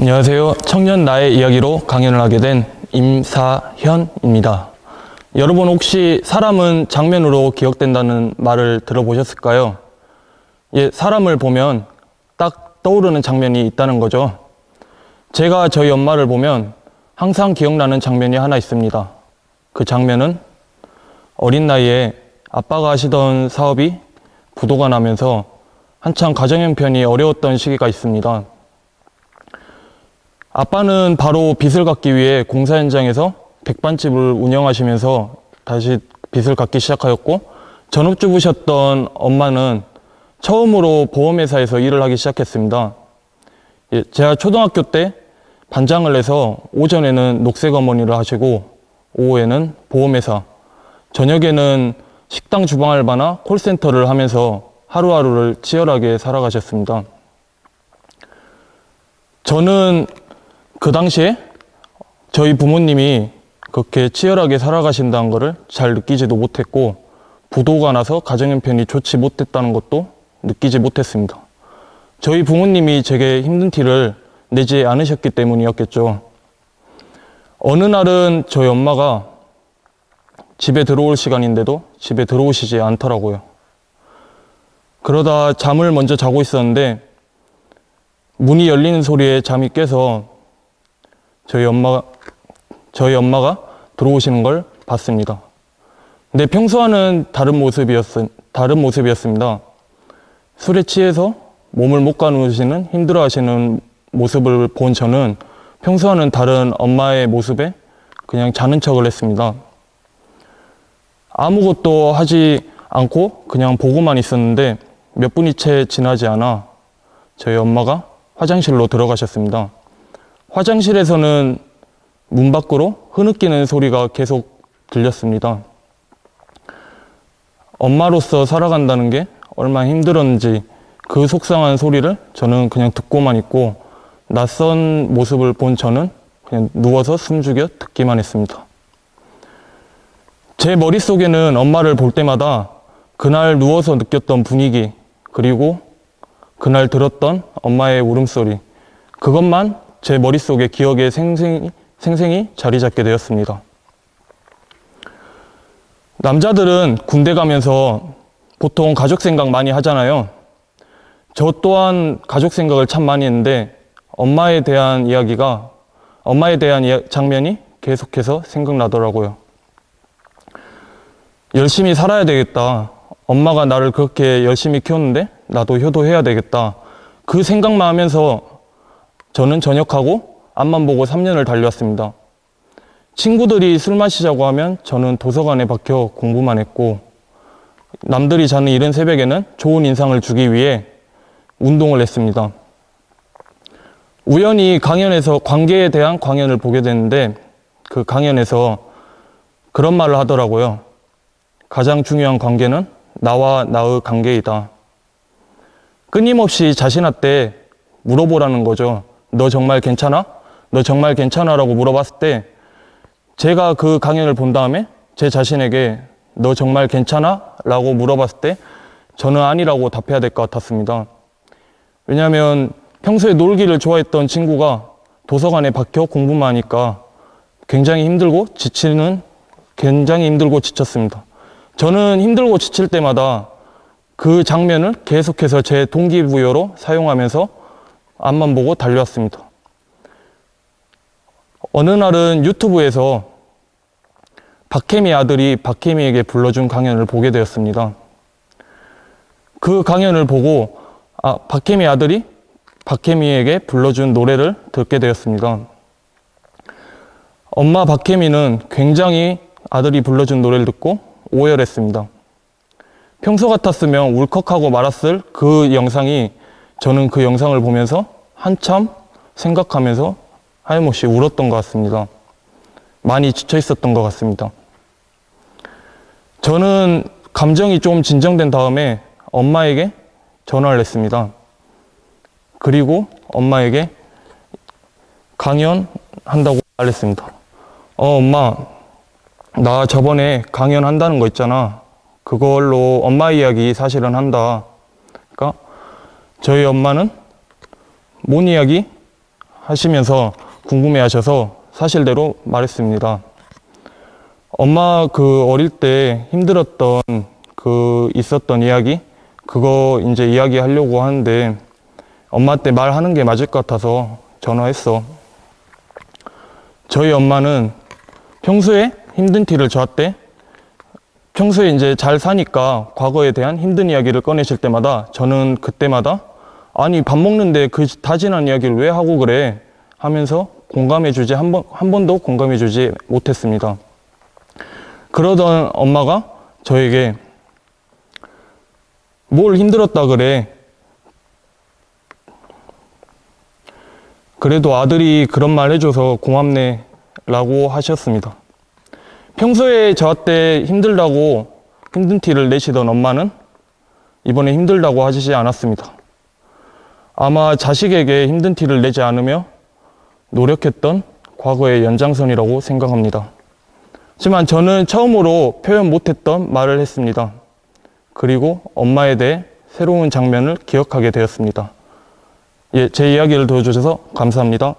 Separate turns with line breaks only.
안녕하세요. 청년 나의 이야기로 강연을 하게 된 임사현입니다. 여러분 혹시 사람은 장면으로 기억된다는 말을 들어보셨을까요? 예, 사람을 보면 딱 떠오르는 장면이 있다는 거죠. 제가 저희 엄마를 보면 항상 기억나는 장면이 하나 있습니다. 그 장면은 어린 나이에 아빠가 하시던 사업이 부도가 나면서 한창 가정 형편이 어려웠던 시기가 있습니다. 아빠는 바로 빚을 갚기 위해 공사 현장에서 백반집을 운영하시면서 다시 빚을 갚기 시작하였고, 전업주부셨던 엄마는 처음으로 보험회사에서 일을 하기 시작했습니다. 제가 초등학교 때 반장을 해서 오전에는 녹색 어머니를 하시고 오후에는 보험회사, 저녁에는 식당 주방 알바나 콜센터를 하면서 하루하루를 치열하게 살아가셨습니다. 저는 그 당시에 저희 부모님이 그렇게 치열하게 살아가신다는 것을 잘 느끼지도 못했고, 부도가 나서 가정 형편이 좋지 못했다는 것도 느끼지 못했습니다. 저희 부모님이 제게 힘든 티를 내지 않으셨기 때문이었겠죠. 어느 날은 저희 엄마가 집에 들어올 시간인데도 집에 들어오시지 않더라고요. 그러다 잠을 먼저 자고 있었는데 문이 열리는 소리에 잠이 깨서 저희 엄마가 들어오시는 걸 봤습니다. 근데 평소와는 다른 모습이었습니다. 술에 취해서 몸을 못 가누시는 힘들어하시는 모습을 본 저는 평소와는 다른 엄마의 모습에 그냥 자는 척을 했습니다. 아무것도 하지 않고 그냥 보고만 있었는데 몇 분이 채 지나지 않아 저희 엄마가 화장실로 들어가셨습니다. 화장실에서는 문 밖으로 흐느끼는 소리가 계속 들렸습니다. 엄마로서 살아간다는 게 얼마나 힘들었는지 그 속상한 소리를 저는 그냥 듣고만 있고, 낯선 모습을 본 저는 그냥 누워서 숨죽여 듣기만 했습니다. 제 머릿속에는 엄마를 볼 때마다 그날 누워서 느꼈던 분위기, 그리고 그날 들었던 엄마의 울음소리, 그것만 제 머릿속에 기억에 생생히 자리 잡게 되었습니다. 남자들은 군대 가면서 보통 가족 생각 많이 하잖아요. 저 또한 가족 생각을 참 많이 했는데 엄마에 대한 장면이 계속해서 생각나더라고요. 열심히 살아야 되겠다. 엄마가 나를 그렇게 열심히 키웠는데 나도 효도해야 되겠다. 그 생각만 하면서 저는 전역하고 앞만 보고 3년을 달려왔습니다. 친구들이 술 마시자고 하면 저는 도서관에 박혀 공부만 했고, 남들이 자는 이른 새벽에는 좋은 인상을 주기 위해 운동을 했습니다. 우연히 강연에서 관계에 대한 강연을 보게 됐는데, 그 강연에서 그런 말을 하더라고요. 가장 중요한 관계는 나와 나의 관계이다. 끊임없이 자신한테 물어보라는 거죠. 너 정말 괜찮아? 너 정말 괜찮아? 라고 물어봤을 때 제가 그 강연을 본 다음에 제 자신에게 너 정말 괜찮아? 라고 물어봤을 때 저는 아니라고 답해야 될 것 같았습니다. 왜냐하면 평소에 놀기를 좋아했던 친구가 도서관에 박혀 공부만 하니까 굉장히 힘들고 지쳤습니다. 저는 힘들고 지칠 때마다 그 장면을 계속해서 제 동기부여로 사용하면서 앞만 보고 달려왔습니다. 어느 날은 유튜브에서 박혜미 아들이 박혜미에게 불러준 강연을 보게 되었습니다. 그 강연을 보고 박혜미 아들이 박혜미에게 불러준 노래를 듣게 되었습니다. 엄마 박혜미는 굉장히 아들이 불러준 노래를 듣고 오열했습니다. 평소 같았으면 울컥하고 말았을 그 영상이, 저는 그 영상을 보면서 한참 생각하면서 하염없이 울었던 것 같습니다. 많이 지쳐 있었던 것 같습니다. 저는 감정이 좀 진정된 다음에 엄마에게 전화를 했습니다. 그리고 엄마에게 강연한다고 말했습니다. 엄마, 나 저번에 강연한다는 거 있잖아. 그걸로 엄마 이야기 사실은 한다. 그러니까 저희 엄마는 뭔 이야기 하시면서 궁금해하셔서 사실대로 말했습니다. 엄마 그 어릴 때 힘들었던 있었던 이야기, 그거 이제 이야기하려고 하는데 엄마한테 말하는 게 맞을 것 같아서 전화했어. 저희 엄마는 평소에 힘든 티를 저한테, 평소에 이제 잘 사니까 과거에 대한 힘든 이야기를 꺼내실 때마다 저는 그때마다 아니 밥 먹는데 그 다진한 이야기를 왜 하고 그래 하면서 공감해주지 한 번도 공감해주지 못했습니다. 그러던 엄마가 저에게 뭘 힘들었다 그래. 그래도 아들이 그런 말 해줘서 고맙네 라고 하셨습니다. 평소에 저한테 힘들다고 힘든 티를 내시던 엄마는 이번에 힘들다고 하시지 않았습니다. 아마 자식에게 힘든 티를 내지 않으며 노력했던 과거의 연장선이라고 생각합니다. 하지만 저는 처음으로 표현 못했던 말을 했습니다. 그리고 엄마에 대해 새로운 장면을 기억하게 되었습니다. 예, 제 이야기를 들어주셔서 감사합니다.